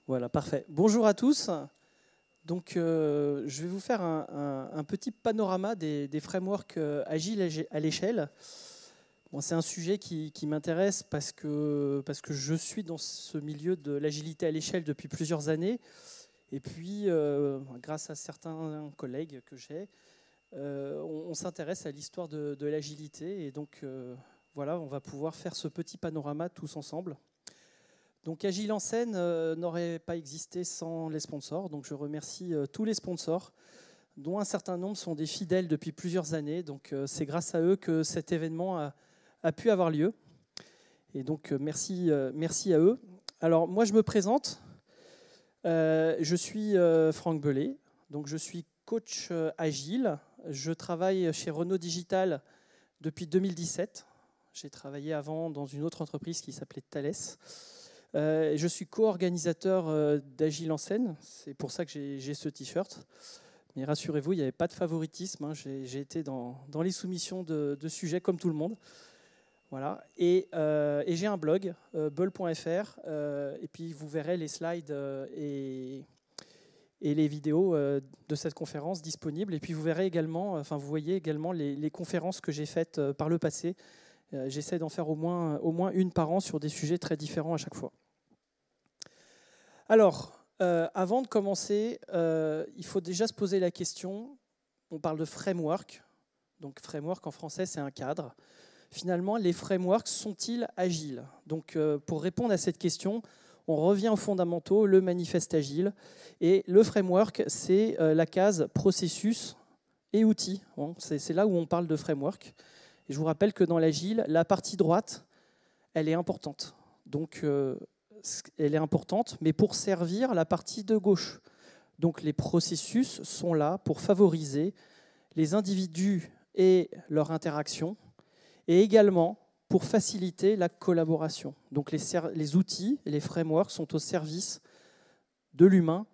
Voilà, parfait. Bonjour à tous. Donc, je vais vous faire un petit panorama des frameworks agiles à l'échelle. Bon, c'est un sujet qui m'intéresse parce que je suis dans ce milieu de l'agilité à l'échelle depuis plusieurs années. Et puis, grâce à certains collègues que j'ai, on s'intéresse à l'histoire de l'agilité. Et donc, voilà, on va pouvoir faire ce petit panorama tous ensemble. Donc Agile en scène n'aurait pas existé sans les sponsors. Donc je remercie tous les sponsors, dont un certain nombre sont des fidèles depuis plusieurs années. Donc c'est grâce à eux que cet événement a pu avoir lieu. Et donc merci à eux. Alors moi je me présente. Je suis Franck Belay. Donc je suis coach Agile. Je travaille chez Renault Digital depuis 2017. J'ai travaillé avant dans une autre entreprise qui s'appelait Thales. Je suis co-organisateur d'Agile en scène, c'est pour ça que j'ai ce t-shirt. Mais rassurez-vous, il n'y avait pas de favoritisme, hein. J'ai été dans les soumissions de sujets comme tout le monde. Voilà. Et j'ai un blog, bull.fr, et puis vous verrez les slides et les vidéos de cette conférence disponibles. Et puis vous verrez également, enfin vous voyez également les conférences que j'ai faites par le passé. J'essaie d'en faire au moins une par an sur des sujets très différents à chaque fois. Alors, avant de commencer, il faut déjà se poser la question, on parle de framework, donc framework en français c'est un cadre. Finalement, les frameworks sont-ils agiles? Donc, pour répondre à cette question, on revient aux fondamentaux, le manifeste agile. Et le framework, c'est la case processus et outils. Bon, c'est là où on parle de framework. Et je vous rappelle que dans l'agile, la partie droite, elle est importante. Donc, elle est importante, mais pour servir la partie de gauche. Donc les processus sont là pour favoriser les individus et leur interaction, et également pour faciliter la collaboration. Donc les outils et les frameworks sont au service de l'humain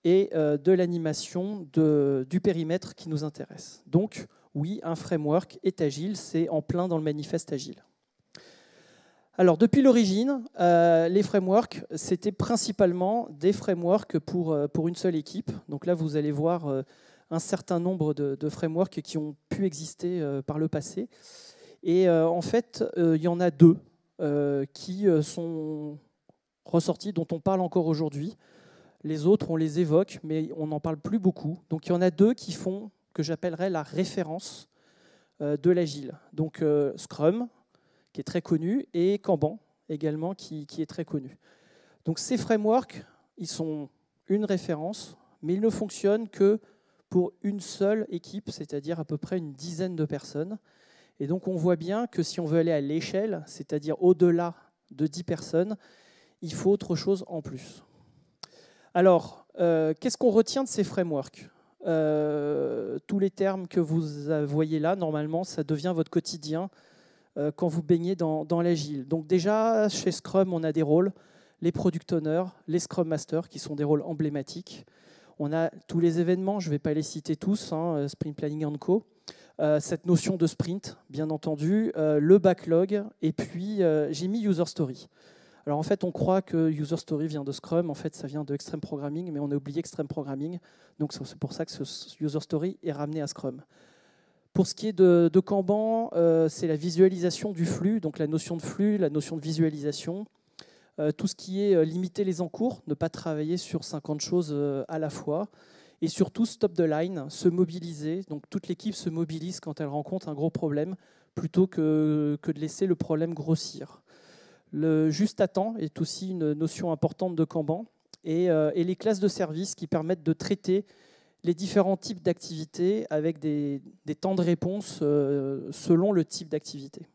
et de l'animation du périmètre qui nous intéresse. Donc oui, un framework est agile, c'est en plein dans le manifeste agile. Alors, depuis l'origine, les frameworks, c'était principalement des frameworks pour une seule équipe. Donc là, vous allez voir un certain nombre de frameworks qui ont pu exister par le passé. Et en fait, il y en a deux qui sont ressortis, dont on parle encore aujourd'hui. Les autres, on les évoque, mais on n'en parle plus beaucoup. Donc il y en a deux qui font, que j'appellerais la référence de l'agile. Donc Scrum, qui est très connu, et Kanban également, qui est très connu. Donc ces frameworks, ils sont une référence, mais ils ne fonctionnent que pour une seule équipe, c'est-à-dire à peu près une dizaine de personnes. Et donc on voit bien que si on veut aller à l'échelle, c'est-à-dire au-delà de 10 personnes, il faut autre chose en plus. Alors, qu'est-ce qu'on retient de ces frameworks ? Tous les termes que vous voyez là, normalement, ça devient votre quotidien quand vous baignez dans l'agile. Donc déjà, chez Scrum, on a des rôles, les Product Owners, les Scrum Masters, qui sont des rôles emblématiques. On a tous les événements, je ne vais pas les citer tous, hein, Sprint Planning & Co. Cette notion de sprint, bien entendu, le backlog, et puis j'ai mis User Story. Alors en fait, on croit que User Story vient de Scrum, en fait ça vient de Extreme Programming, mais on a oublié Extreme Programming, donc c'est pour ça que ce User Story est ramené à Scrum. Pour ce qui est de Kanban, c'est la visualisation du flux, donc la notion de flux, la notion de visualisation. Tout ce qui est limiter les encours, ne pas travailler sur 50 choses à la fois. Et surtout, stop the line, se mobiliser. Donc toute l'équipe se mobilise quand elle rencontre un gros problème, plutôt que de laisser le problème grossir. Le juste à temps est aussi une notion importante de Kanban. Et les classes de service qui permettent de traiter les différents types d'activités avec des temps de réponse selon le type d'activité.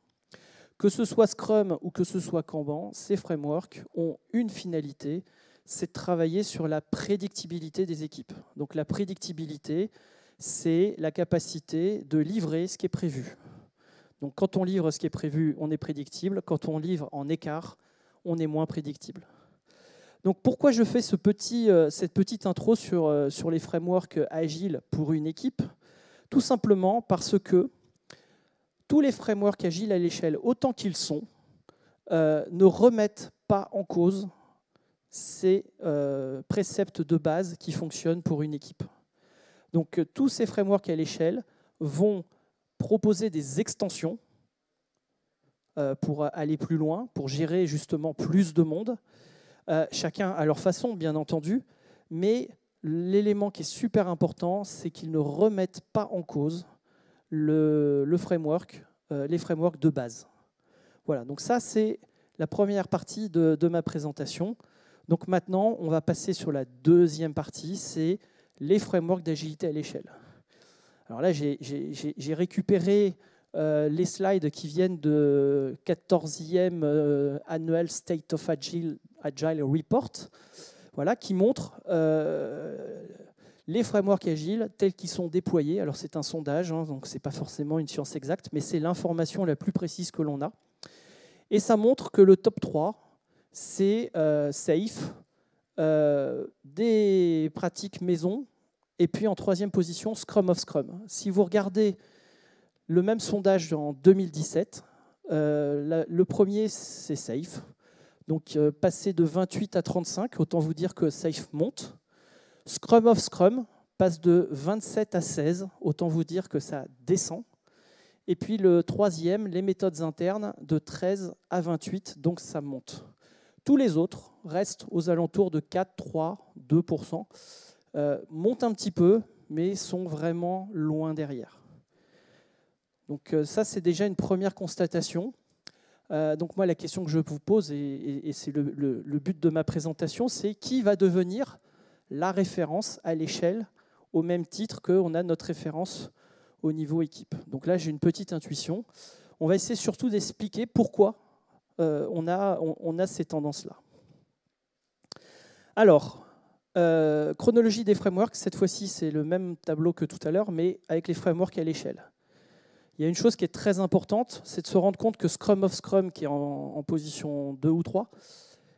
Que ce soit Scrum ou que ce soit Kanban, ces frameworks ont une finalité, c'est de travailler sur la prédictibilité des équipes. Donc la prédictibilité, c'est la capacité de livrer ce qui est prévu. Donc quand on livre ce qui est prévu, on est prédictible. Quand on livre en écart, on est moins prédictible. Donc pourquoi je fais cette petite intro sur les frameworks agiles pour une équipe? Tout simplement parce que tous les frameworks agiles à l'échelle, autant qu'ils sont, ne remettent pas en cause ces préceptes de base qui fonctionnent pour une équipe. Donc tous ces frameworks à l'échelle vont proposer des extensions pour aller plus loin, pour gérer justement plus de monde, chacun à leur façon, bien entendu, mais l'élément qui est super important, c'est qu'ils ne remettent pas en cause le framework, les frameworks de base. Voilà, donc ça, c'est la première partie de ma présentation. Donc maintenant, on va passer sur la deuxième partie, c'est les frameworks d'agilité à l'échelle. Alors là, j'ai récupéré les slides qui viennent de 14e Annual State of Agile Report, voilà, qui montre les frameworks agiles tels qu'ils sont déployés. Alors c'est un sondage, hein, donc ce n'est pas forcément une science exacte, mais c'est l'information la plus précise que l'on a. Et ça montre que le top 3, c'est SAFe, des pratiques maison, et puis en troisième position, Scrum of Scrum. Si vous regardez le même sondage en 2017, le premier, c'est SAFe. Donc, passer de 28 à 35, autant vous dire que SAFe monte. Scrum of Scrum passe de 27 à 16, autant vous dire que ça descend. Et puis le troisième, les méthodes internes, de 13 à 28, donc ça monte. Tous les autres restent aux alentours de 4, 3, 2%, montent un petit peu, mais sont vraiment loin derrière. Donc ça, c'est déjà une première constatation. Donc moi, la question que je vous pose, et c'est le but de ma présentation, c'est qui va devenir la référence à l'échelle au même titre qu'on a notre référence au niveau équipe. Donc là, j'ai une petite intuition. On va essayer surtout d'expliquer pourquoi on a ces tendances-là. Alors, chronologie des frameworks, cette fois-ci, c'est le même tableau que tout à l'heure, mais avec les frameworks à l'échelle. Il y a une chose qui est très importante, c'est de se rendre compte que Scrum of Scrum, qui est en position 2 ou 3,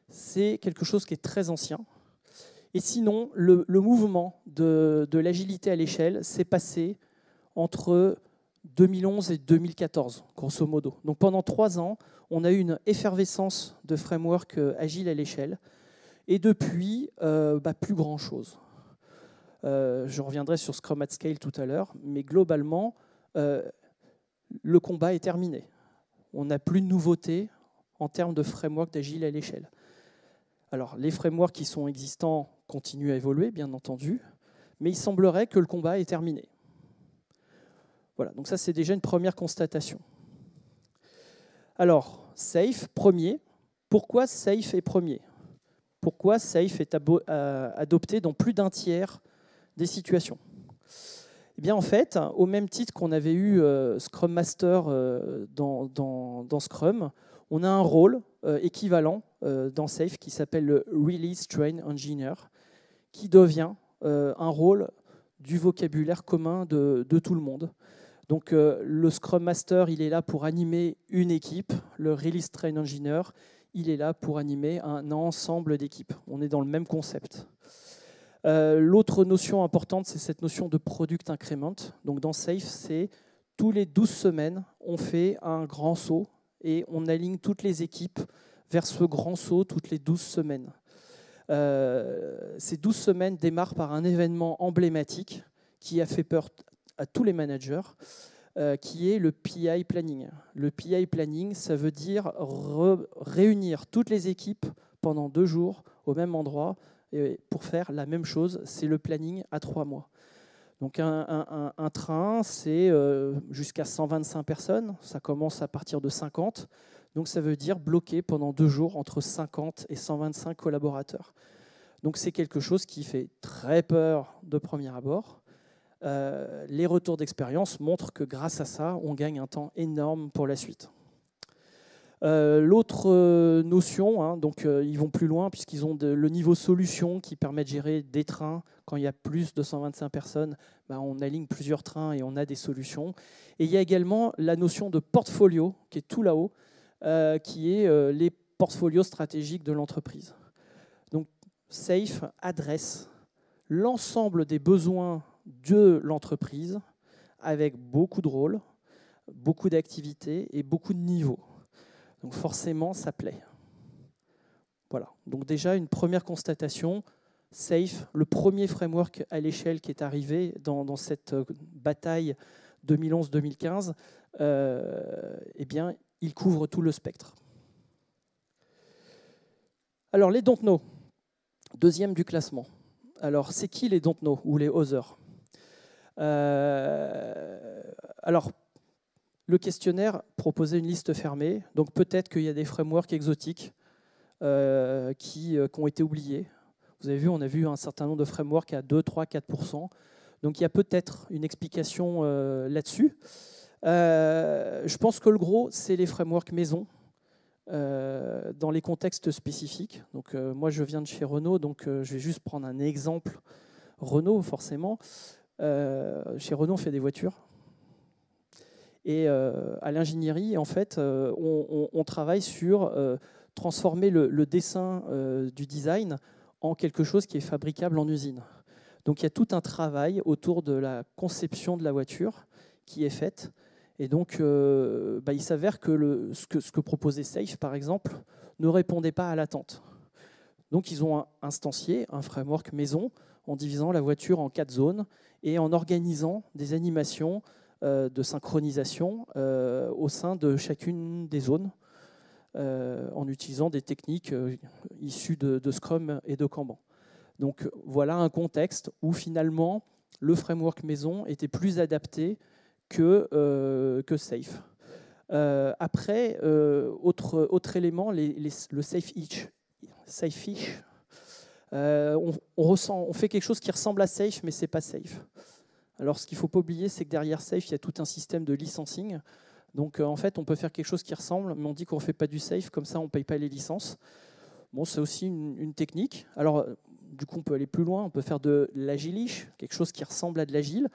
c'est quelque chose qui est très ancien. Et sinon, le mouvement de l'agilité à l'échelle s'est passé entre 2011 et 2014, grosso modo. Donc pendant 3 ans, on a eu une effervescence de framework agile à l'échelle. Et depuis, plus grand-chose. Je reviendrai sur Scrum at Scale tout à l'heure, mais globalement, le combat est terminé. On n'a plus de nouveautés en termes de framework d'agile à l'échelle. Alors, les frameworks qui sont existants continuent à évoluer, bien entendu, mais il semblerait que le combat est terminé. Voilà, donc ça, c'est déjà une première constatation. Alors, SAFe, premier. Pourquoi SAFe est premier ? Pourquoi SAFe est adopté dans plus d'un tiers des situations ? Eh bien, en fait, au même titre qu'on avait eu Scrum Master dans Scrum, on a un rôle équivalent dans SAFe qui s'appelle le Release Train Engineer, qui devient un rôle du vocabulaire commun de tout le monde. Donc, le Scrum Master, il est là pour animer une équipe. Le Release Train Engineer, il est là pour animer un ensemble d'équipes. On est dans le même concept. L'autre notion importante, c'est cette notion de product increment. Donc dans SAFe, c'est tous les 12 semaines, on fait un grand saut et on aligne toutes les équipes vers ce grand saut toutes les 12 semaines. Ces 12 semaines démarrent par un événement emblématique qui a fait peur à tous les managers, qui est le PI Planning. Le PI Planning, ça veut dire réunir toutes les équipes pendant 2 jours au même endroit et pour faire la même chose. C'est le planning à 3 mois. Donc un train, c'est jusqu'à 125 personnes. Ça commence à partir de 50. Donc ça veut dire bloquer pendant 2 jours entre 50 et 125 collaborateurs. Donc c'est quelque chose qui fait très peur de premier abord. Les retours d'expérience montrent que grâce à ça, on gagne un temps énorme pour la suite. L'autre notion, donc ils vont plus loin puisqu'ils ont le niveau solution qui permet de gérer des trains. Quand il y a plus de 125 personnes, on aligne plusieurs trains et on a des solutions. Et il y a également la notion de portfolio qui est tout là-haut, qui est les portfolios stratégiques de l'entreprise. Donc SAFe adresse l'ensemble des besoins de l'entreprise avec beaucoup de rôles, beaucoup d'activités et beaucoup de niveaux. Donc forcément, ça plaît. Voilà. Donc déjà, une première constatation, SAFe, le premier framework à l'échelle qui est arrivé dans cette bataille 2011-2015, eh bien, il couvre tout le spectre. Alors, les don't know, deuxième du classement. Alors, c'est qui les don't know ou les others? Alors, le questionnaire proposait une liste fermée, donc peut-être qu'il y a des frameworks exotiques qui ont été oubliés. Vous avez vu, on a vu un certain nombre de frameworks à 2, 3, 4%. Donc il y a peut-être une explication là-dessus. Je pense que le gros, c'est les frameworks maison dans les contextes spécifiques. Donc moi, je viens de chez Renault, donc je vais juste prendre un exemple. Renault, forcément. Chez Renault, on fait des voitures. Et à l'ingénierie, en fait, on travaille sur transformer le dessin du design en quelque chose qui est fabricable en usine. Donc il y a tout un travail autour de la conception de la voiture qui est faite. Et donc il s'avère que ce que proposait SAFe, par exemple, ne répondait pas à l'attente. Donc ils ont instancié un framework maison en divisant la voiture en 4 zones et en organisant des animations de synchronisation au sein de chacune des zones en utilisant des techniques issues de Scrum et de Kanban. Donc voilà un contexte où finalement le framework maison était plus adapté que SAFe. Après, autre élément, le SAFe-ish. On fait quelque chose qui ressemble à SAFe, mais ce n'est pas SAFe. Alors ce qu'il ne faut pas oublier, c'est que derrière SAFe, il y a tout un système de licensing. Donc en fait, on peut faire quelque chose qui ressemble, mais on dit qu'on ne fait pas du SAFe, comme ça on ne paye pas les licences. Bon, c'est aussi une technique. Alors du coup, on peut aller plus loin, on peut faire de l'agilish, quelque chose qui ressemble à de l'agile.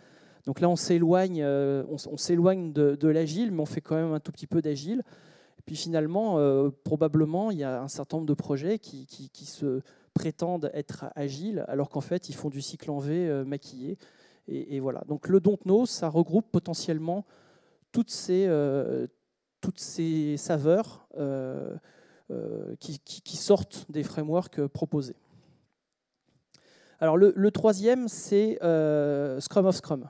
Donc là, on s'éloigne de l'agile, mais on fait quand même un tout petit peu d'agile. Et puis finalement, probablement, il y a un certain nombre de projets qui se prétendent être agiles, alors qu'en fait, ils font du cycle en V maquillé. Et voilà. Donc le don't know, ça regroupe potentiellement toutes ces saveurs qui sortent des frameworks proposés. Alors le troisième, c'est Scrum of Scrum.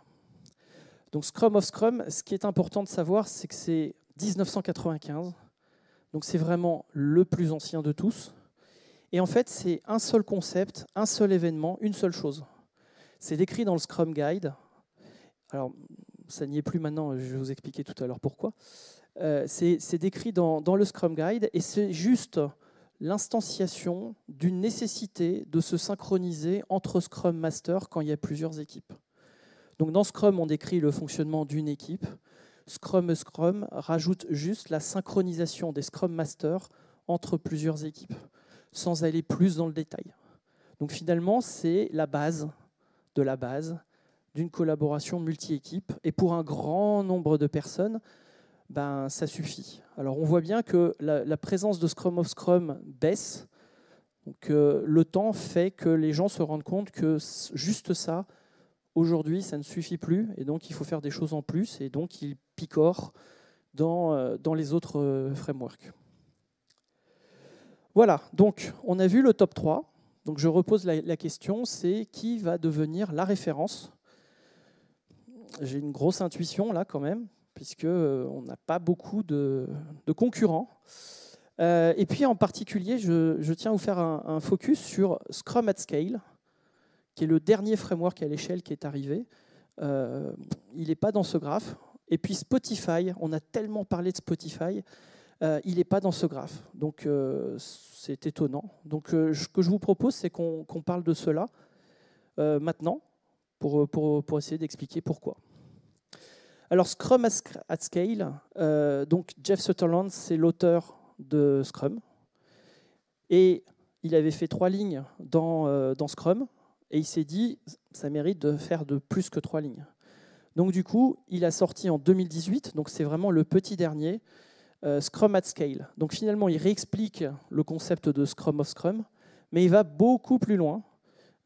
Donc Scrum of Scrum, ce qui est important de savoir, c'est que c'est 1995. Donc c'est vraiment le plus ancien de tous. Et en fait, c'est un seul concept, un seul événement, une seule chose. C'est décrit dans le Scrum Guide. Alors, ça n'y est plus maintenant, je vais vous expliquer tout à l'heure pourquoi. C'est décrit dans le Scrum Guide et c'est juste l'instanciation d'une nécessité de se synchroniser entre Scrum Master quand il y a plusieurs équipes. Donc dans Scrum, on décrit le fonctionnement d'une équipe. Scrum rajoute juste la synchronisation des Scrum Masters entre plusieurs équipes, sans aller plus dans le détail. Donc finalement, c'est la base de la base d'une collaboration multi-équipe. Et pour un grand nombre de personnes, ça suffit. Alors on voit bien que la présence de Scrum of Scrum baisse. Donc le temps fait que les gens se rendent compte que juste ça, aujourd'hui, ça ne suffit plus. Et donc il faut faire des choses en plus. Et donc ils picorent dans les autres frameworks. Voilà, donc on a vu le top 3. Donc je repose la question, c'est qui va devenir la référence? J'ai une grosse intuition là quand même, puisqu'on n'a pas beaucoup de concurrents. Et puis en particulier, je tiens à vous faire un focus sur Scrum at Scale, qui est le dernier framework à l'échelle qui est arrivé. Il n'est pas dans ce graphe. Et puis Spotify, on a tellement parlé de Spotify, il n'est pas dans ce graphe. Donc c'est étonnant. Donc ce que je vous propose, c'est qu'on parle de cela maintenant, pour essayer d'expliquer pourquoi. Alors Scrum at Scale, donc Jeff Sutherland, c'est l'auteur de Scrum. Et il avait fait 3 lignes dans Scrum, et il s'est dit, ça mérite de faire de plus que 3 lignes. Donc du coup, il a sorti en 2018, donc c'est vraiment le petit dernier, Scrum at Scale. Donc finalement, il réexplique le concept de Scrum of Scrum, mais il va beaucoup plus loin,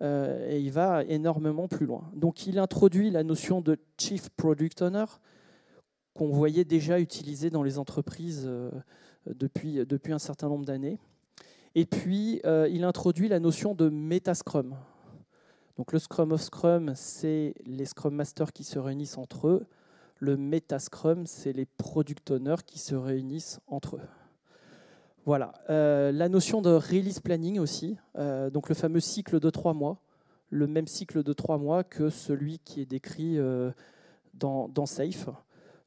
et il va énormément plus loin. Donc il introduit la notion de Chief Product Owner, qu'on voyait déjà utilisée dans les entreprises depuis un certain nombre d'années. Et puis, il introduit la notion de méta-scrum. Donc, le Scrum of Scrum, c'est les Scrum Masters qui se réunissent entre eux. Le méta-scrum, c'est les Product Owners qui se réunissent entre eux. Voilà. La notion de release planning aussi, donc le fameux cycle de 3 mois, le même cycle de 3 mois que celui qui est décrit dans SAFe.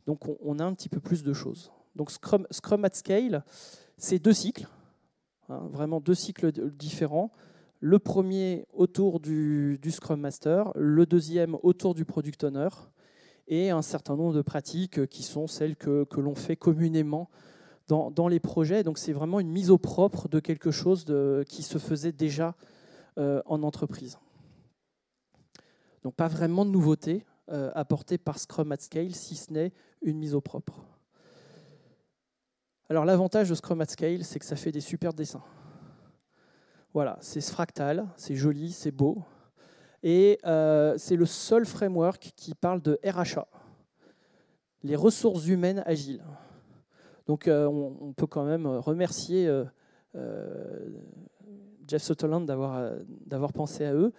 Donc on a un petit peu plus de choses. Donc Scrum at Scale, c'est 2 cycles, hein, vraiment 2 cycles différents. Le premier autour du Scrum Master, le deuxième autour du Product Owner, et un certain nombre de pratiques qui sont celles que l'on fait communément dans les projets. Donc c'est vraiment une mise au propre de quelque chose qui se faisait déjà en entreprise. Donc pas vraiment de nouveauté apportée par Scrum at Scale, si ce n'est une mise au propre. Alors l'avantage de Scrum at Scale, c'est que ça fait des super dessins. Voilà, c'est fractal, c'est joli, c'est beau. Et c'est le seul framework qui parle de RHA, les ressources humaines agiles. Donc on peut quand même remercier Jeff Sutherland d'avoir pensé à eux.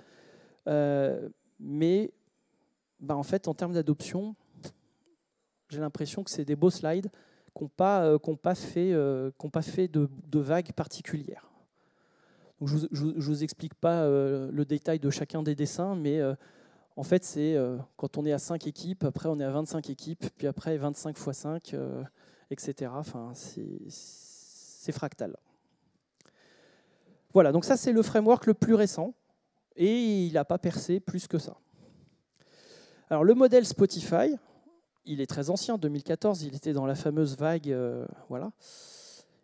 Mais en fait, en termes d'adoption, j'ai l'impression que c'est des beaux slides qui n'ont pas fait de vagues particulières. Donc, je ne vous explique pas le détail de chacun des dessins, mais en fait, c'est quand on est à 5 équipes, après on est à 25 équipes, puis après 25 x 5, etc. Enfin, c'est fractal. Voilà, donc ça, c'est le framework le plus récent, et il n'a pas percé plus que ça. Alors, le modèle Spotify, il est très ancien, 2014, il était dans la fameuse vague, voilà.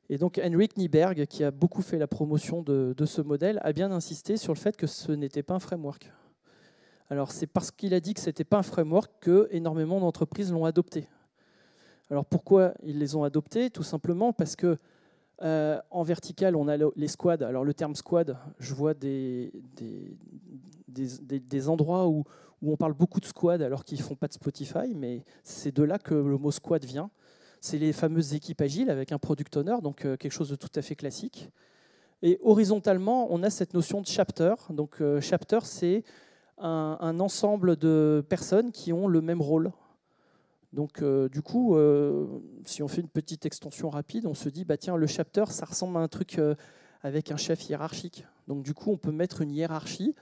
Et donc Henrik Nyberg, qui a beaucoup fait la promotion de ce modèle, a bien insisté sur le fait que ce n'était pas un framework. Alors c'est parce qu'il a dit que ce n'était pas un framework que énormément d'entreprises l'ont adopté. Alors pourquoi ils les ont adoptés? Tout simplement parce que en vertical, on a les squads. Alors le terme squad, je vois des endroits où on parle beaucoup de squad alors qu'ils ne font pas de Spotify, mais c'est de là que le mot squad vient. C'est les fameuses équipes agiles avec un product owner, donc quelque chose de tout à fait classique. Et horizontalement, on a cette notion de chapter. Donc chapter, c'est un ensemble de personnes qui ont le même rôle. Donc du coup, si on fait une petite extension rapide, on se dit, bah, tiens, le chapter, ça ressemble à un truc avec un chef hiérarchique. Donc du coup, on peut mettre une hiérarchie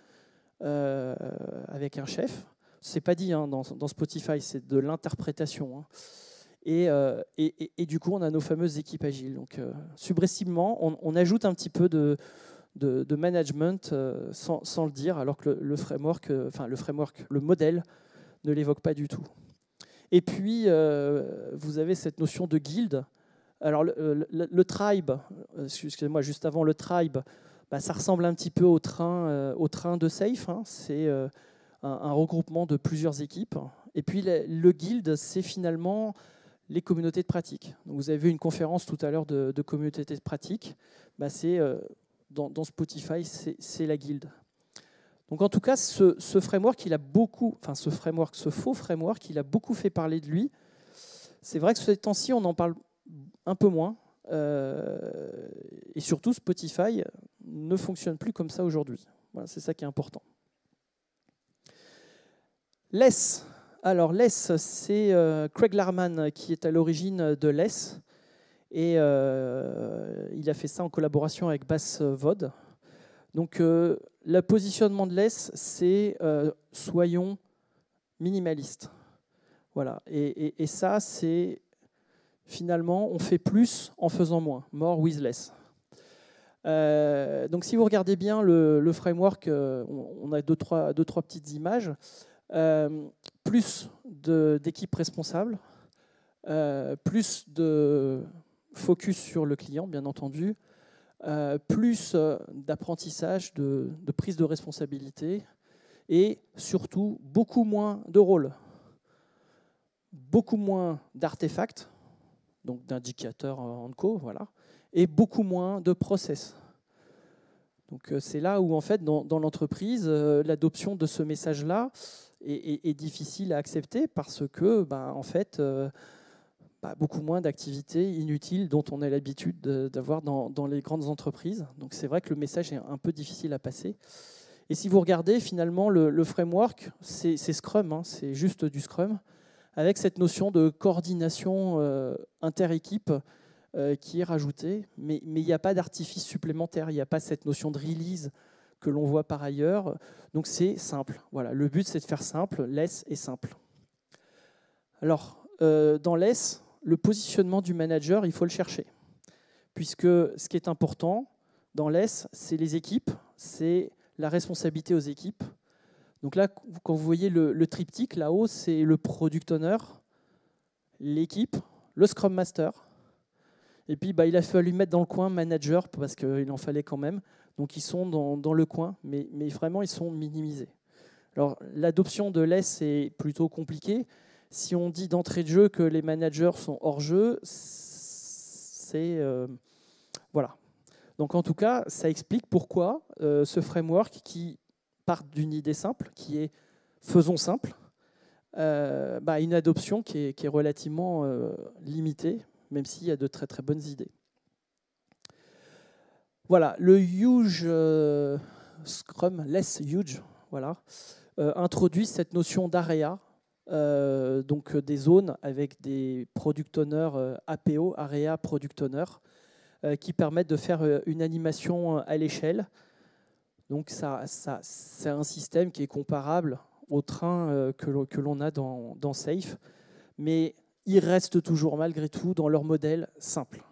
avec un chef. C'est pas dit hein, dans Spotify, c'est de l'interprétation. Hein. Et du coup, on a nos fameuses équipes agiles. Donc, subressivement, on ajoute un petit peu de management sans le dire, alors que le framework, le modèle, ne l'évoque pas du tout. Et puis, vous avez cette notion de guild. Alors, le tribe, excusez-moi, juste avant le tribe, ça ressemble un petit peu au train de SAFe. Hein. C'est un regroupement de plusieurs équipes. Et puis, le guild, c'est finalement les communautés de pratique. Donc, vous avez vu une conférence tout à l'heure de communautés de pratique. Dans Spotify, c'est la guilde. Donc en tout cas, ce framework, ce faux framework, il a beaucoup fait parler de lui. C'est vrai que ces temps-ci, on en parle un peu moins. Et surtout, Spotify ne fonctionne plus comme ça aujourd'hui. Voilà, c'est ça qui est important. LESS. Alors LESS, c'est Craig Larman qui est à l'origine de LESS. Et il a fait ça en collaboration avec Bas Vod. Donc le positionnement de LESS, c'est soyons minimalistes. Voilà. Et ça, c'est finalement, on fait plus en faisant moins. More with less. Donc si vous regardez bien le framework, on a deux, trois petites images. Plus d'équipes responsables, plus de focus sur le client, bien entendu, plus d'apprentissage, de prise de responsabilité, et surtout beaucoup moins de rôles, beaucoup moins d'artefacts, donc d'indicateurs en co, voilà, et beaucoup moins de process. Donc c'est là où en fait dans l'entreprise, l'adoption de ce message-là est difficile à accepter parce que en fait, beaucoup moins d'activités inutiles dont on a l'habitude d'avoir dans les grandes entreprises. Donc c'est vrai que le message est un peu difficile à passer. Et si vous regardez, finalement, le framework, c'est Scrum, hein, c'est juste du Scrum, avec cette notion de coordination inter-équipe qui est rajoutée, mais il n'y a pas d'artifice supplémentaire, il n'y a pas cette notion de release que l'on voit par ailleurs. Donc c'est simple. Voilà, le but, c'est de faire simple, less et simple. Alors, dans less, le positionnement du manager, il faut le chercher, puisque ce qui est important dans less, c'est les équipes, c'est la responsabilité aux équipes. Donc là, quand vous voyez le triptyque, là-haut, c'est le product owner, l'équipe, le scrum master. Et puis, il a fallu mettre dans le coin manager, parce qu'il en fallait quand même. Donc, ils sont dans le coin, mais vraiment, ils sont minimisés. Alors, l'adoption de less est plutôt compliquée. Si on dit d'entrée de jeu que les managers sont hors jeu, c'est... voilà. Donc en tout cas, ça explique pourquoi ce framework qui part d'une idée simple, qui est faisons simple, a une adoption qui est relativement limitée, même s'il y a de très très bonnes idées. Voilà, le huge Scrum, less huge, voilà, introduit cette notion d'area, donc des zones avec des product owners APO, area product owner, qui permettent de faire une animation à l'échelle. Donc c'est un système qui est comparable au train que l'on a dans Safe, mais ils restent toujours malgré tout dans leur modèle simple.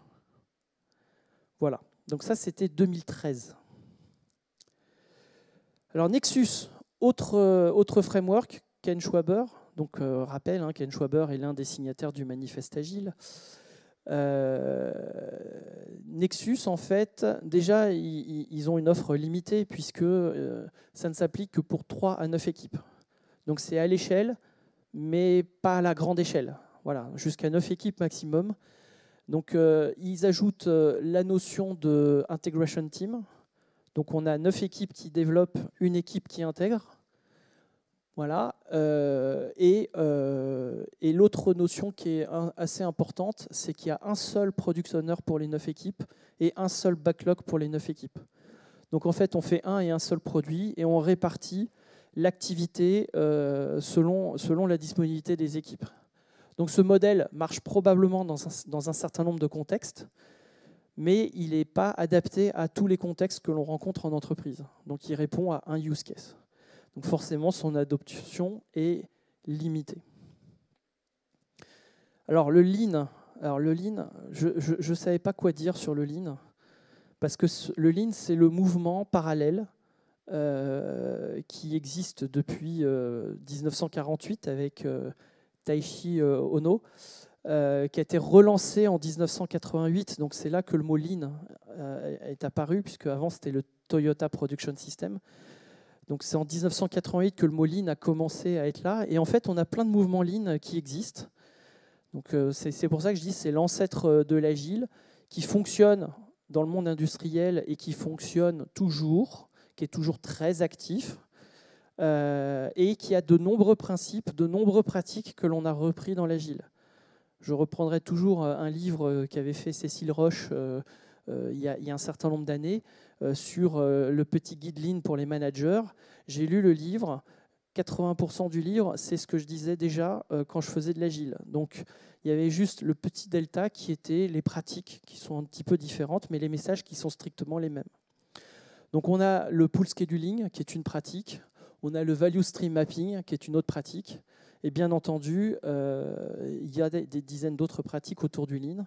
Voilà, donc ça c'était 2013. Alors Nexus, autre framework, Ken Schwaber. Donc rappel, hein, Ken Schwaber est l'un des signataires du Manifeste Agile. Nexus, en fait, déjà, ils ont une offre limitée puisque ça ne s'applique que pour 3 à 9 équipes. Donc c'est à l'échelle, mais pas à la grande échelle. Voilà, jusqu'à 9 équipes maximum. Donc ils ajoutent la notion de integration team. Donc on a 9 équipes qui développent, une équipe qui intègre. Voilà. Et l'autre notion qui est assez importante, c'est qu'il y a un seul product owner pour les 9 équipes et un seul backlog pour les 9 équipes. Donc en fait, on fait un et un seul produit et on répartit l'activité selon la disponibilité des équipes. Donc ce modèle marche probablement dans un certain nombre de contextes, mais il n'est pas adapté à tous les contextes que l'on rencontre en entreprise. Donc il répond à un use case. Donc forcément, son adoption est limitée. Alors le Lean, je ne savais pas quoi dire sur le Lean, parce que le Lean, c'est le mouvement parallèle qui existe depuis 1948 avec Taishi Ohno, qui a été relancé en 1988. Donc c'est là que le mot Lean est apparu, puisque avant c'était le Toyota Production System. Donc c'est en 1988 que le mot Lean a commencé à être là. Et en fait, on a plein de mouvements Lean qui existent. Donc c'est pour ça que je dis que c'est l'ancêtre de l'agile, qui fonctionne dans le monde industriel et qui fonctionne toujours, qui est toujours très actif, et qui a de nombreux principes, de nombreuses pratiques que l'on a repris dans l'agile. Je reprendrai toujours un livre qu'avait fait Cécile Roche il y a un certain nombre d'années, sur le petit guide Lean pour les managers. J'ai lu le livre. 80% du livre, c'est ce que je disais déjà quand je faisais de l'agile. Donc, il y avait juste le petit delta qui était les pratiques qui sont un petit peu différentes, mais les messages qui sont strictement les mêmes. Donc, on a le pool scheduling qui est une pratique. On a le value stream mapping qui est une autre pratique. Et bien entendu, il y a des dizaines d'autres pratiques autour du Lean.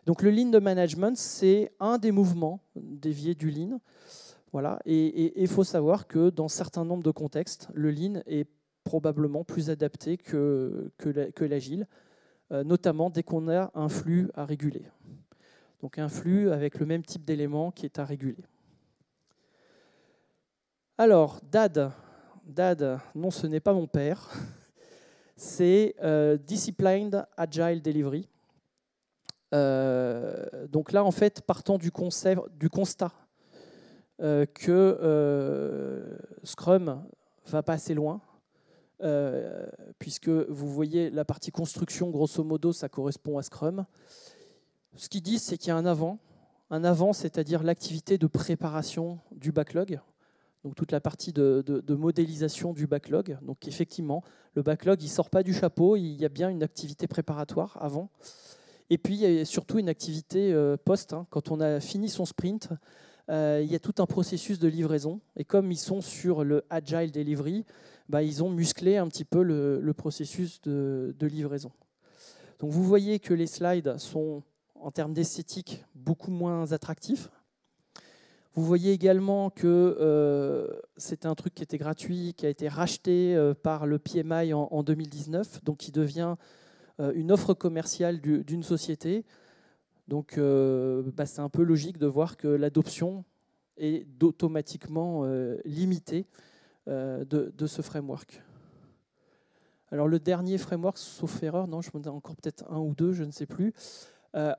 Donc le Lean de management, c'est un des mouvements déviés du Lean. Voilà. Et il faut savoir que dans certains nombres de contextes, le Lean est probablement plus adapté que l'agile, notamment dès qu'on a un flux à réguler. Donc un flux avec le même type d'éléments qui est à réguler. Alors, DAD, non, ce n'est pas mon père. C'est Disciplined Agile Delivery. Donc là, en fait, partant du constat que Scrum va pas assez loin, puisque vous voyez la partie construction, grosso modo, ça correspond à Scrum. Ce qu'ils disent, c'est qu'il y a un avant. Un avant, c'est-à-dire l'activité de préparation du backlog, donc toute la partie de modélisation du backlog. Donc effectivement, le backlog, il ne sort pas du chapeau, il y a bien une activité préparatoire avant. Et puis, il y a surtout une activité post. Quand on a fini son sprint, il y a tout un processus de livraison. Et comme ils sont sur le Agile Delivery, ils ont musclé un petit peu le processus de livraison. Donc vous voyez que les slides sont, en termes d'esthétique, beaucoup moins attractifs. Vous voyez également que c'était un truc qui était gratuit, qui a été racheté par le PMI en 2019, donc qui devient une offre commerciale d'une société. Donc c'est un peu logique de voir que l'adoption est automatiquement limitée de ce framework. Alors le dernier framework, sauf erreur, non, je m'en ai encore peut-être un ou deux, je ne sais plus.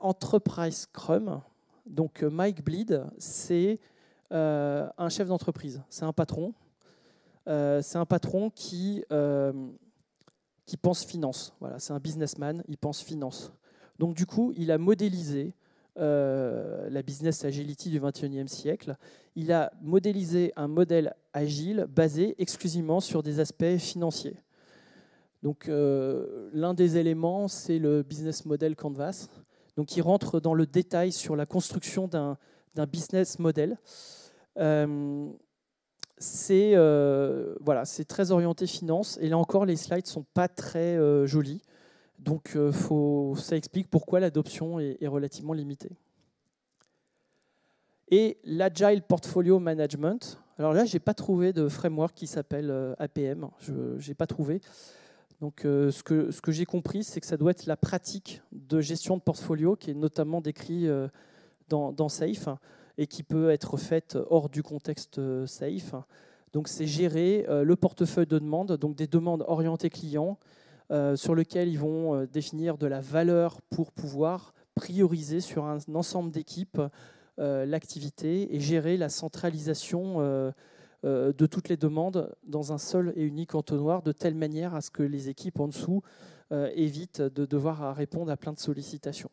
Enterprise Scrum. Donc Mike Bleed, c'est un chef d'entreprise, c'est un patron. C'est un patron qui pense finance. Voilà, c'est un businessman, il pense finance. Donc du coup, il a modélisé la business agility du XXIe siècle. Il a modélisé un modèle agile basé exclusivement sur des aspects financiers. Donc l'un des éléments, c'est le business model Canvas. Donc il rentre dans le détail sur la construction d'un business model. C'est très orienté finance. Et là encore, les slides ne sont pas très jolis. Donc ça explique pourquoi l'adoption est relativement limitée. Et l'Agile Portfolio Management. Alors là, je n'ai pas trouvé de framework qui s'appelle APM. Je n'ai pas trouvé. Donc ce que j'ai compris, c'est que ça doit être la pratique de gestion de portfolio qui est notamment décrit dans SAFe et qui peut être faite hors du contexte SAFe. Donc c'est gérer le portefeuille de demandes, donc des demandes orientées clients, sur lesquelles ils vont définir de la valeur pour pouvoir prioriser sur un ensemble d'équipes l'activité et gérer la centralisation de toutes les demandes dans un seul et unique entonnoir, de telle manière à ce que les équipes en dessous évitent de devoir répondre à plein de sollicitations.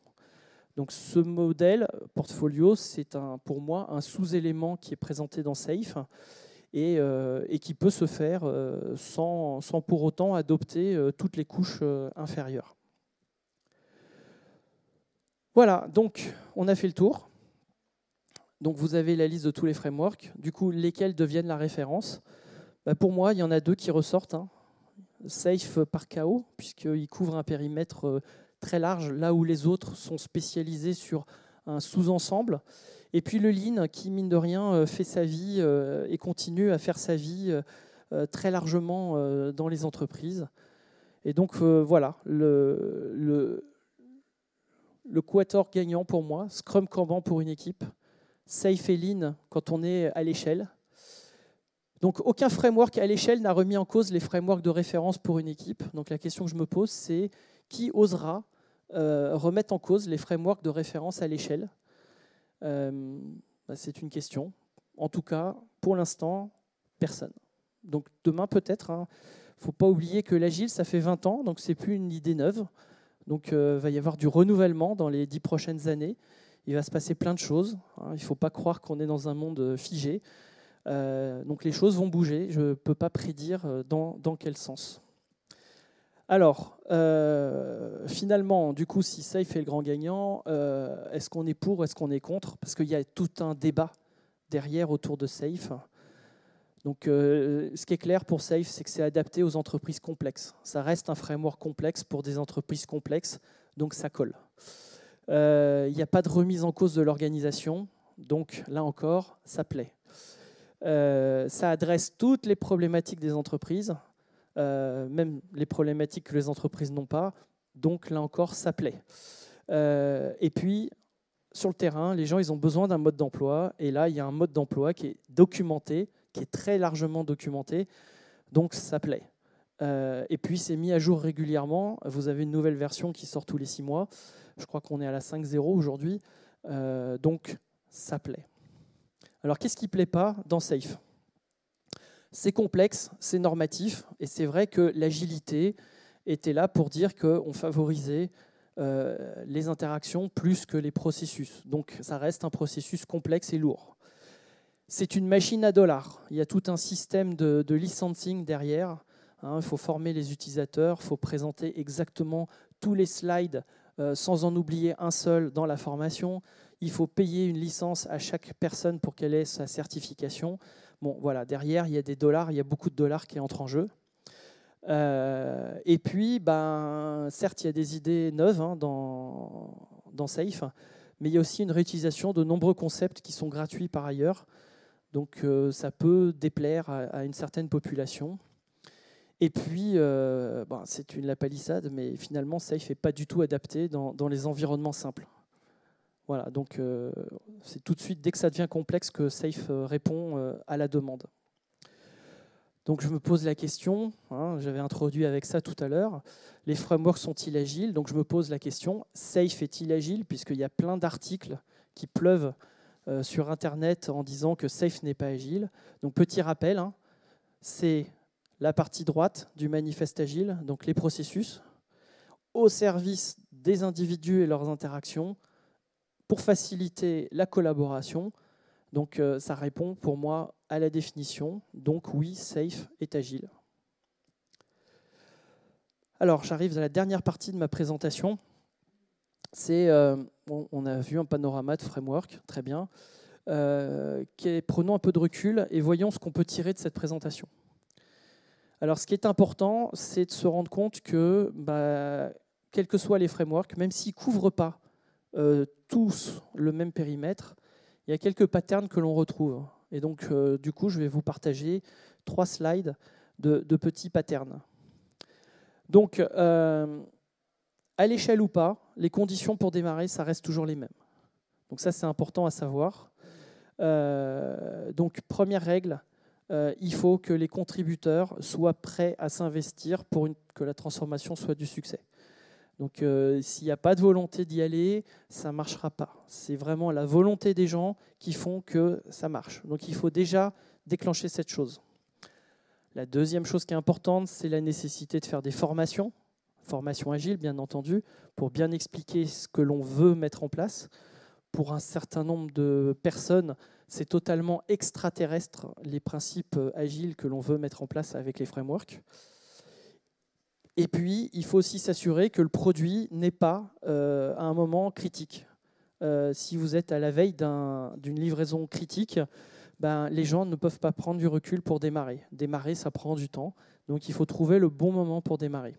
Donc ce modèle portfolio, c'est pour moi un sous-élément qui est présenté dans SAFe et qui peut se faire sans pour autant adopter toutes les couches inférieures. Voilà, donc on a fait le tour. Donc vous avez la liste de tous les frameworks. Du coup, lesquels deviennent la référence? Pour moi, il y en a deux qui ressortent. SAFe par KO, puisqu'il couvre un périmètre très large, là où les autres sont spécialisés sur un sous-ensemble. Et puis le Lean, qui, mine de rien, fait sa vie et continue à faire sa vie très largement dans les entreprises. Et donc, voilà, le quator gagnant pour moi, Scrum Kanban pour une équipe, SAFe et Lean quand on est à l'échelle. Donc, aucun framework à l'échelle n'a remis en cause les frameworks de référence pour une équipe. Donc, la question que je me pose, c'est qui osera remettre en cause les frameworks de référence à l'échelle? C'est une question. En tout cas, pour l'instant, personne. Donc, demain, peut-être. Il ne faut pas oublier que l'agile, ça fait 20 ans, donc ce n'est plus une idée neuve. Donc, il va y avoir du renouvellement dans les 10 prochaines années. Il va se passer plein de choses. Il ne faut pas croire qu'on est dans un monde figé. Donc les choses vont bouger. Je ne peux pas prédire dans quel sens. Alors, finalement, du coup, si SAFe est le grand gagnant, est-ce qu'on est pour ou est-ce qu'on est contre? Parce qu'il y a tout un débat derrière autour de SAFe. Donc, ce qui est clair pour SAFe, c'est que c'est adapté aux entreprises complexes. Ça reste un framework complexe pour des entreprises complexes, donc ça colle. Il n'y a pas de remise en cause de l'organisation, donc là encore, ça plaît. Ça adresse toutes les problématiques des entreprises, même les problématiques que les entreprises n'ont pas, donc là encore, ça plaît. Et puis, sur le terrain, les gens ils ont besoin d'un mode d'emploi, et là, il y a un mode d'emploi qui est documenté, qui est très largement documenté, donc ça plaît. Et puis, c'est mis à jour régulièrement. Vous avez une nouvelle version qui sort tous les 6 mois. Je crois qu'on est à la 5.0 aujourd'hui. Donc, ça plaît. Alors, qu'est-ce qui ne plaît pas dans SAFe? C'est complexe, c'est normatif, et c'est vrai que l'agilité était là pour dire qu'on favorisait les interactions plus que les processus. Donc ça reste un processus complexe et lourd. C'est une machine à dollars. Il y a tout un système de licensing derrière. Il faut former les utilisateurs, il faut présenter exactement tous les slides sans en oublier un seul dans la formation. Il faut payer une licence à chaque personne pour qu'elle ait sa certification. Bon, voilà, derrière, il y a des dollars, il y a beaucoup de dollars qui entrent en jeu. Et puis, certes, il y a des idées neuves dans Safe, mais il y a aussi une réutilisation de nombreux concepts qui sont gratuits par ailleurs. Donc, ça peut déplaire à une certaine population. Et puis, c'est la palissade, mais finalement, Safe n'est pas du tout adapté dans les environnements simples. Voilà, donc c'est tout de suite, dès que ça devient complexe, que Safe répond à la demande. Donc je me pose la question, j'avais introduit avec ça tout à l'heure, les frameworks sont-ils agiles? Donc je me pose la question, Safe est-il agile? Puisqu'il y a plein d'articles qui pleuvent sur Internet en disant que Safe n'est pas agile. Donc petit rappel, c'est la partie droite du manifeste agile, donc les processus, au service des individus et leurs interactions, pour faciliter la collaboration. Donc ça répond pour moi à la définition. Donc oui, Safe est agile. Alors j'arrive à la dernière partie de ma présentation. C'est, on a vu un panorama de framework, très bien. Prenons un peu de recul et voyons ce qu'on peut tirer de cette présentation. Alors ce qui est important, c'est de se rendre compte que, quels que soient les frameworks, même s'ils ne couvrent pas tous le même périmètre, il y a quelques patterns que l'on retrouve. Et donc, du coup, je vais vous partager 3 slides de petits patterns. Donc, à l'échelle ou pas, les conditions pour démarrer, ça reste toujours les mêmes. Donc ça, c'est important à savoir. Donc, première règle, il faut que les contributeurs soient prêts à s'investir pour que la transformation soit du succès. Donc, s'il n'y a pas de volonté d'y aller, ça ne marchera pas. C'est vraiment la volonté des gens qui font que ça marche. Donc, il faut déjà déclencher cette chose. La deuxième chose qui est importante, c'est la nécessité de faire des formations agiles, bien entendu, pour bien expliquer ce que l'on veut mettre en place. Pour un certain nombre de personnes, c'est totalement extraterrestre, les principes agiles que l'on veut mettre en place avec les frameworks. Et puis, il faut aussi s'assurer que le produit n'est pas à un moment critique. Si vous êtes à la veille d'une livraison critique, les gens ne peuvent pas prendre du recul pour démarrer. Démarrer, ça prend du temps. Donc, il faut trouver le bon moment pour démarrer.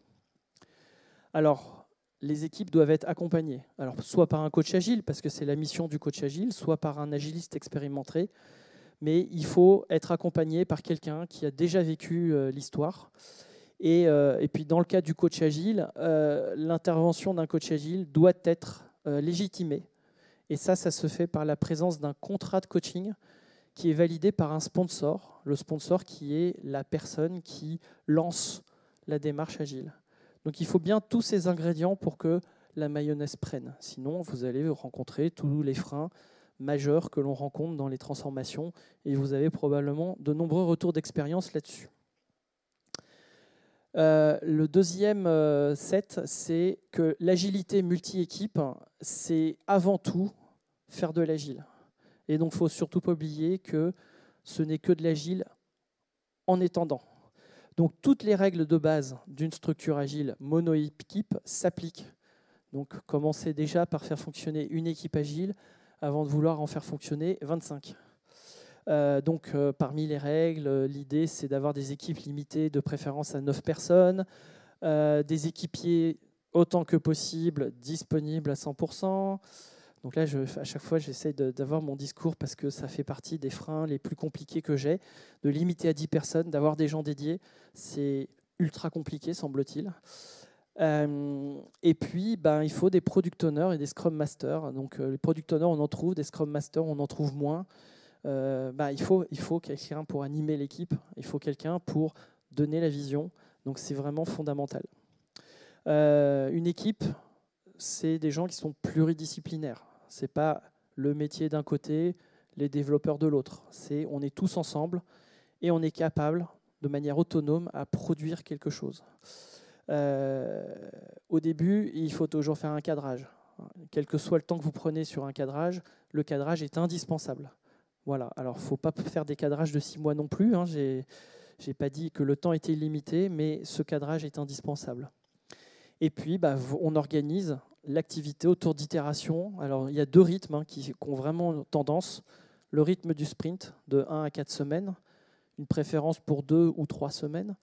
Alors, les équipes doivent être accompagnées. Alors, soit par un coach agile, parce que c'est la mission du coach agile, soit par un agiliste expérimenté. Mais il faut être accompagné par quelqu'un qui a déjà vécu l'histoire. Et puis, dans le cas du coach agile, l'intervention d'un coach agile doit être légitimée. Et ça se fait par la présence d'un contrat de coaching qui est validé par un sponsor. Le sponsor qui est la personne qui lance la démarche agile. Donc, il faut bien tous ces ingrédients pour que la mayonnaise prenne. Sinon, vous allez rencontrer tous les freins majeurs que l'on rencontre dans les transformations. Et vous avez probablement de nombreux retours d'expérience là-dessus. Le deuxième set, c'est que l'agilité multi-équipe, c'est avant tout faire de l'agile. Et donc, il ne faut surtout pas oublier que ce n'est que de l'agile en étendant. Donc, toutes les règles de base d'une structure agile mono-équipe s'appliquent. Donc, commencez déjà par faire fonctionner une équipe agile avant de vouloir en faire fonctionner 25. Parmi les règles, l'idée, c'est d'avoir des équipes limitées, de préférence à 9 personnes, des équipiers autant que possible disponibles à 100%. Donc là, à chaque fois, j'essaie d'avoir mon discours parce que ça fait partie des freins les plus compliqués que j'ai, de limiter à 10 personnes, d'avoir des gens dédiés. C'est ultra compliqué, semble-t-il. Et puis, il faut des product owners et des scrum masters. Donc, les product owners, on en trouve, des scrum masters, on en trouve moins. Il faut quelqu'un pour animer l'équipe, il faut quelqu'un pour donner la vision. Donc, c'est vraiment fondamental. Une équipe, c'est des gens qui sont pluridisciplinaires. Ce n'est pas le métier d'un côté, les développeurs de l'autre. On est tous ensemble et on est capable, de manière autonome, à produire quelque chose. Au début, il faut toujours faire un cadrage. Quel que soit le temps que vous prenez sur un cadrage, le cadrage est indispensable. Voilà. Alors, il ne faut pas faire des cadrages de 6 mois non plus. Hein. Je n'ai pas dit que le temps était illimité, mais ce cadrage est indispensable. Et puis, on organise l'activité autour d'itérations. Alors, il y a 2 rythmes qui ont vraiment tendance. Le rythme du sprint, de 1 à 4 semaines, une préférence pour 2 ou 3 semaines.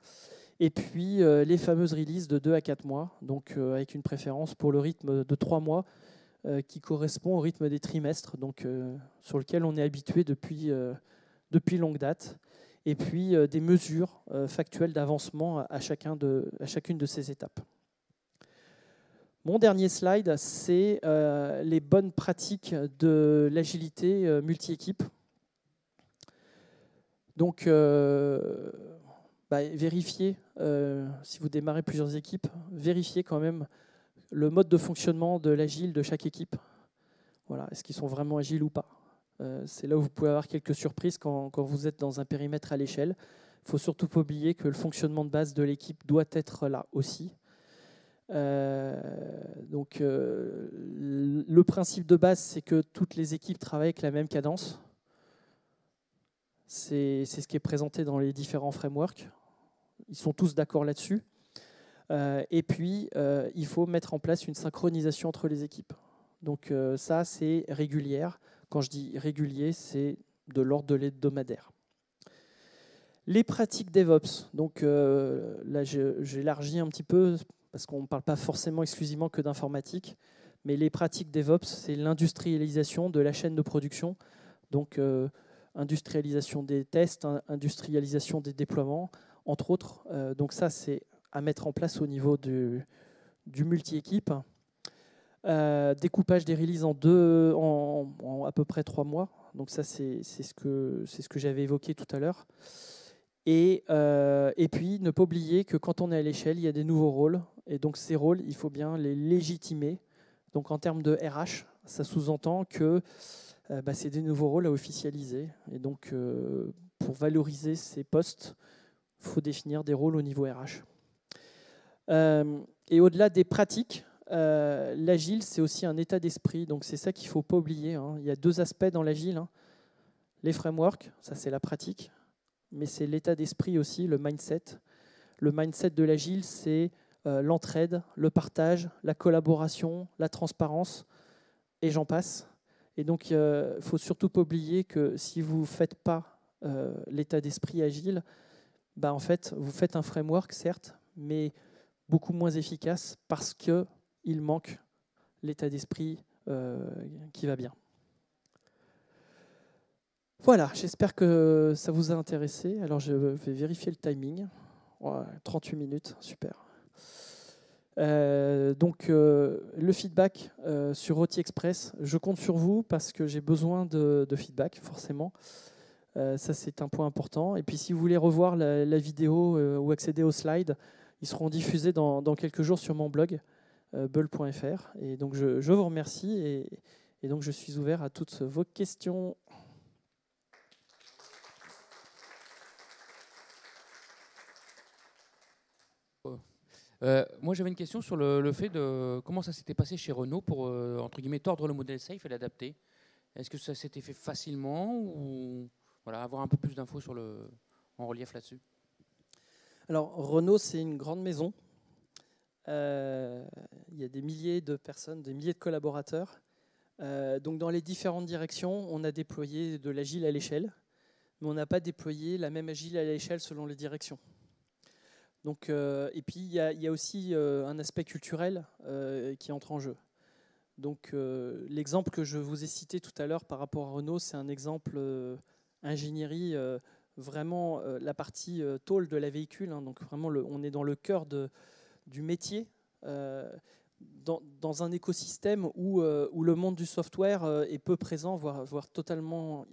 Et puis, les fameuses releases de 2 à 4 mois, donc avec une préférence pour le rythme de 3 mois, qui correspond au rythme des trimestres, donc, sur lequel on est habitué depuis longue date. Et puis, des mesures factuelles d'avancement à chacune de ces étapes. Mon dernier slide, c'est les bonnes pratiques de l'agilité multi-équipe. Donc, vérifiez, si vous démarrez plusieurs équipes, vérifiez quand même le mode de fonctionnement de l'agile de chaque équipe. Voilà, est-ce qu'ils sont vraiment agiles ou pas? C'est là où vous pouvez avoir quelques surprises quand vous êtes dans un périmètre à l'échelle. Il ne faut surtout pas oublier que le fonctionnement de base de l'équipe doit être là aussi. Le principe de base, c'est que toutes les équipes travaillent avec la même cadence. C'est ce qui est présenté dans les différents frameworks. Ils sont tous d'accord là-dessus. Et puis, il faut mettre en place une synchronisation entre les équipes. Donc ça, c'est régulière. Quand je dis régulier, c'est de l'ordre de l'hebdomadaire. Les pratiques DevOps. Donc là, j'élargis un petit peu parce qu'on ne parle pas forcément exclusivement que d'informatique. Mais les pratiques DevOps, c'est l'industrialisation de la chaîne de production. Donc, industrialisation des tests, industrialisation des déploiements, entre autres. Donc ça, c'est à mettre en place au niveau du multi-équipe. Découpage des releases en à peu près 3 mois. Donc ça, c'est ce que j'avais évoqué tout à l'heure. Et puis, ne pas oublier que quand on est à l'échelle, il y a des nouveaux rôles. Et donc ces rôles, il faut bien les légitimer. Donc en termes de RH, ça sous-entend que c'est des nouveaux rôles à officialiser. Et donc, pour valoriser ces postes, il faut définir des rôles au niveau RH. Et au-delà des pratiques, l'agile, c'est aussi un état d'esprit. Donc, c'est ça qu'il ne faut pas oublier. Hein. Il y a 2 aspects dans l'agile. Hein. Les frameworks, ça c'est la pratique, mais c'est l'état d'esprit aussi, le mindset. Le mindset de l'agile, c'est l'entraide, le partage, la collaboration, la transparence, et j'en passe. Et donc, il ne faut surtout pas oublier que si vous ne faites pas l'état d'esprit agile, en fait, vous faites un framework, certes, mais beaucoup moins efficace parce qu'il manque l'état d'esprit qui va bien. Voilà, j'espère que ça vous a intéressé. Alors, je vais vérifier le timing. Ouais, 38 minutes, super. Le feedback sur OT Express, je compte sur vous parce que j'ai besoin de feedback, forcément. Ça, c'est un point important. Et puis, si vous voulez revoir la vidéo ou accéder aux slides, ils seront diffusés dans quelques jours sur mon blog, bull.fr. Et donc, je vous remercie et donc, je suis ouvert à toutes vos questions. Moi, j'avais une question sur le fait de comment ça s'était passé chez Renault pour, entre guillemets, tordre le modèle safe et l'adapter. Est-ce que ça s'était fait facilement ou voilà, avoir un peu plus d'infos en relief là-dessus? Alors, Renault, c'est une grande maison. Il y a des milliers de personnes, des milliers de collaborateurs. Donc, dans les différentes directions, on a déployé de l'agile à l'échelle, mais on n'a pas déployé la même agile à l'échelle selon les directions. Donc, et puis, il y a aussi un aspect culturel qui entre en jeu. Donc, l'exemple que je vous ai cité tout à l'heure par rapport à Renault, c'est un exemple ingénierie, vraiment la partie tôle de la véhicule. Hein, donc, vraiment, on est dans le cœur du métier, dans un écosystème où le monde du software est peu présent, voire totalement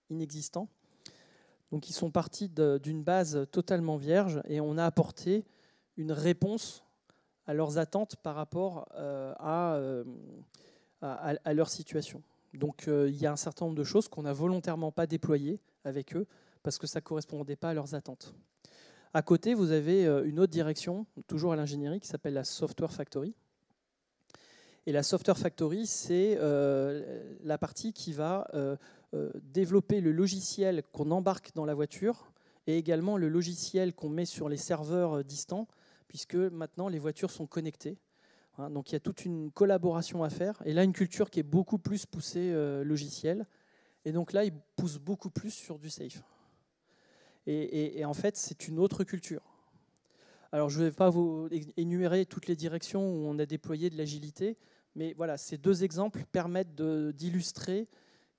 inexistant. Donc ils sont partis d'une base totalement vierge et on a apporté une réponse à leurs attentes par rapport à leur situation. Donc il y a un certain nombre de choses qu'on n'a volontairement pas déployées avec eux parce que ça ne correspondait pas à leurs attentes. À côté, vous avez une autre direction, toujours à l'ingénierie, qui s'appelle la Software Factory. Et la Software Factory, c'est la partie qui va développer le logiciel qu'on embarque dans la voiture et également le logiciel qu'on met sur les serveurs distants, puisque maintenant les voitures sont connectées. Hein, donc il y a toute une collaboration à faire. Et là, une culture qui est beaucoup plus poussée logiciel. Et donc là, ils poussent beaucoup plus sur du safe. Et en fait, c'est une autre culture. Alors, je ne vais pas vous énumérer toutes les directions où on a déployé de l'agilité, mais voilà, ces deux exemples permettent d'illustrer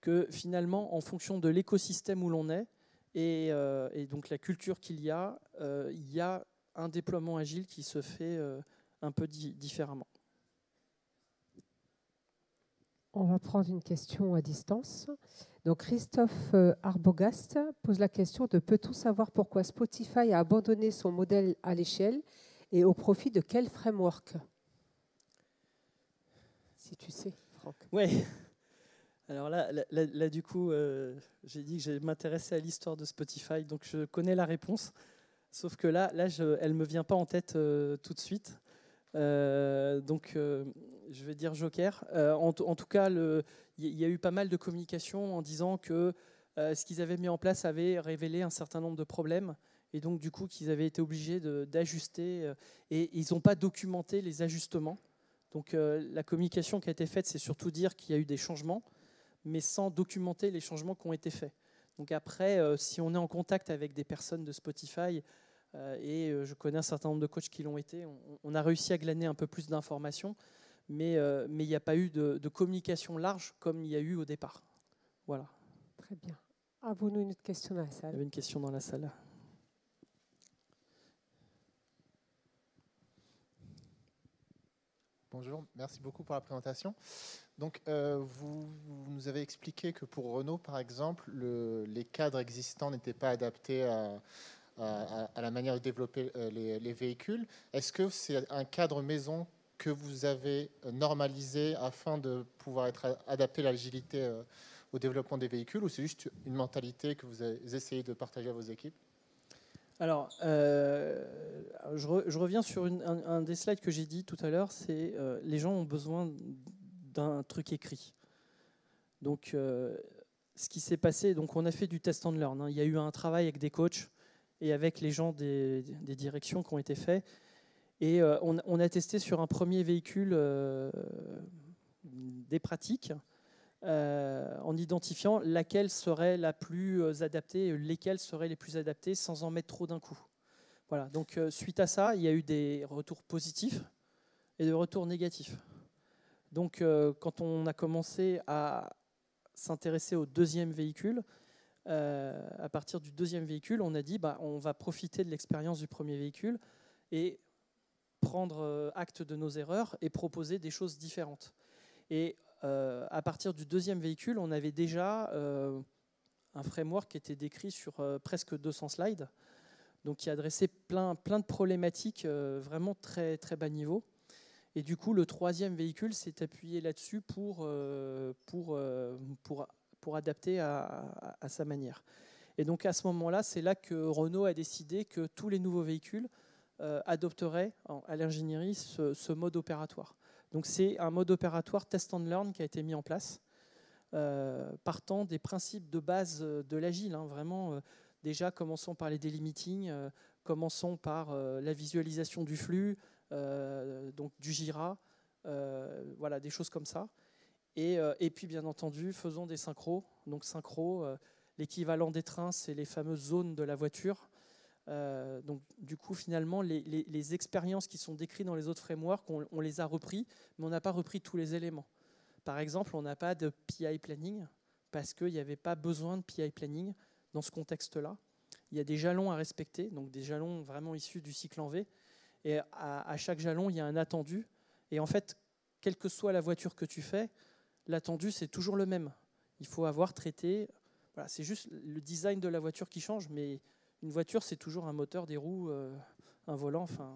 que finalement, en fonction de l'écosystème où l'on est et donc la culture qu'il y a un déploiement agile qui se fait un peu différemment. On va prendre une question à distance. Donc Christophe Arbogast pose la question de peut-on savoir pourquoi Spotify a abandonné son modèle à l'échelle et au profit de quel framework? Si tu sais, Franck. Oui. Alors là du coup, j'ai dit que je m'intéressais à l'histoire de Spotify, donc je connais la réponse. Sauf que là elle ne me vient pas en tête tout de suite. Donc, je vais dire Joker. En tout cas, il y a eu pas mal de communication en disant que ce qu'ils avaient mis en place avait révélé un certain nombre de problèmes et donc du coup qu'ils avaient été obligés d'ajuster et ils n'ont pas documenté les ajustements. Donc, la communication qui a été faite, c'est surtout dire qu'il y a eu des changements, mais sans documenter les changements qui ont été faits. Donc après, si on est en contact avec des personnes de Spotify, et je connais un certain nombre de coachs qui l'ont été, on a réussi à glaner un peu plus d'informations, mais il n'y a pas eu de communication large comme il y a eu au départ. Voilà. Très bien. Avons-nous une autre question dans la salle? Il y avait une question dans la salle. Bonjour, merci beaucoup pour la présentation. Donc, vous nous avez expliqué que pour Renault, par exemple, les cadres existants n'étaient pas adaptés à la manière de développer les véhicules. Est-ce que c'est un cadre maison que vous avez normalisé afin de pouvoir être adapté à l'agilité au développement des véhicules, ou c'est juste une mentalité que vous essayez de partager à vos équipes? Alors, je reviens sur un des slides que j'ai dit tout à l'heure, c'est les gens ont besoin d'un truc écrit. Donc, ce qui s'est passé, donc on a fait du test and learn. Hein. Il y a eu un travail avec des coachs et avec les gens des directions qui ont été faits. Et on a testé sur un premier véhicule des pratiques en identifiant laquelle serait la plus adaptée, lesquelles seraient les plus adaptées sans en mettre trop d'un coup. Voilà, donc suite à ça, il y a eu des retours positifs et des retours négatifs. Donc quand on a commencé à s'intéresser au deuxième véhicule, à partir du deuxième véhicule, on a dit on va profiter de l'expérience du premier véhicule et prendre acte de nos erreurs et proposer des choses différentes. Et à partir du deuxième véhicule, on avait déjà un framework qui était décrit sur presque 200 slides, donc qui adressait plein de problématiques vraiment très, très bas niveau. Et du coup, le troisième véhicule s'est appuyé là-dessus pour adapter à sa manière. Et donc à ce moment-là, c'est là que Renault a décidé que tous les nouveaux véhicules adopteraient à l'ingénierie ce mode opératoire. Donc c'est un mode opératoire test and learn qui a été mis en place, partant des principes de base de l'agile. Hein, vraiment, déjà, commençons par les delimiting, commençons par la visualisation du flux, donc du Jira, voilà, des choses comme ça. Et puis, bien entendu, faisons des synchros. Donc synchro, l'équivalent des trains, c'est les fameuses zones de la voiture. Donc, du coup, finalement, les expériences qui sont décrites dans les autres frameworks, on les a repris, mais on n'a pas repris tous les éléments. Par exemple, on n'a pas de PI planning parce qu'il n'y avait pas besoin de PI planning dans ce contexte-là. Il y a des jalons à respecter, donc des jalons vraiment issus du cycle en V. Et à chaque jalon, il y a un attendu. Et en fait, quelle que soit la voiture que tu fais, l'attendu, c'est toujours le même. Il faut avoir traité... Voilà, c'est juste le design de la voiture qui change, mais une voiture, c'est toujours un moteur, des roues, un volant, enfin...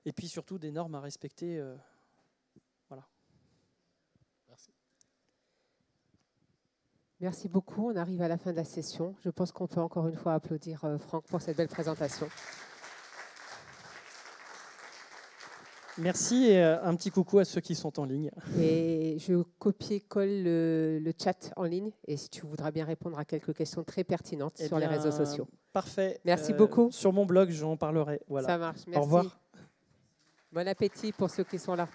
Et puis surtout des normes à respecter. Voilà. Merci. Merci beaucoup. On arrive à la fin de la session. Je pense qu'on peut encore une fois applaudir Franck pour cette belle présentation. Merci et un petit coucou à ceux qui sont en ligne. Et je copie-colle le chat en ligne. Et si tu voudras bien répondre à quelques questions très pertinentes Eh sur les bien, réseaux sociaux. Parfait. Merci beaucoup. Sur mon blog, j'en parlerai. Voilà. Ça marche. Merci. Au revoir. Bon appétit pour ceux qui sont là.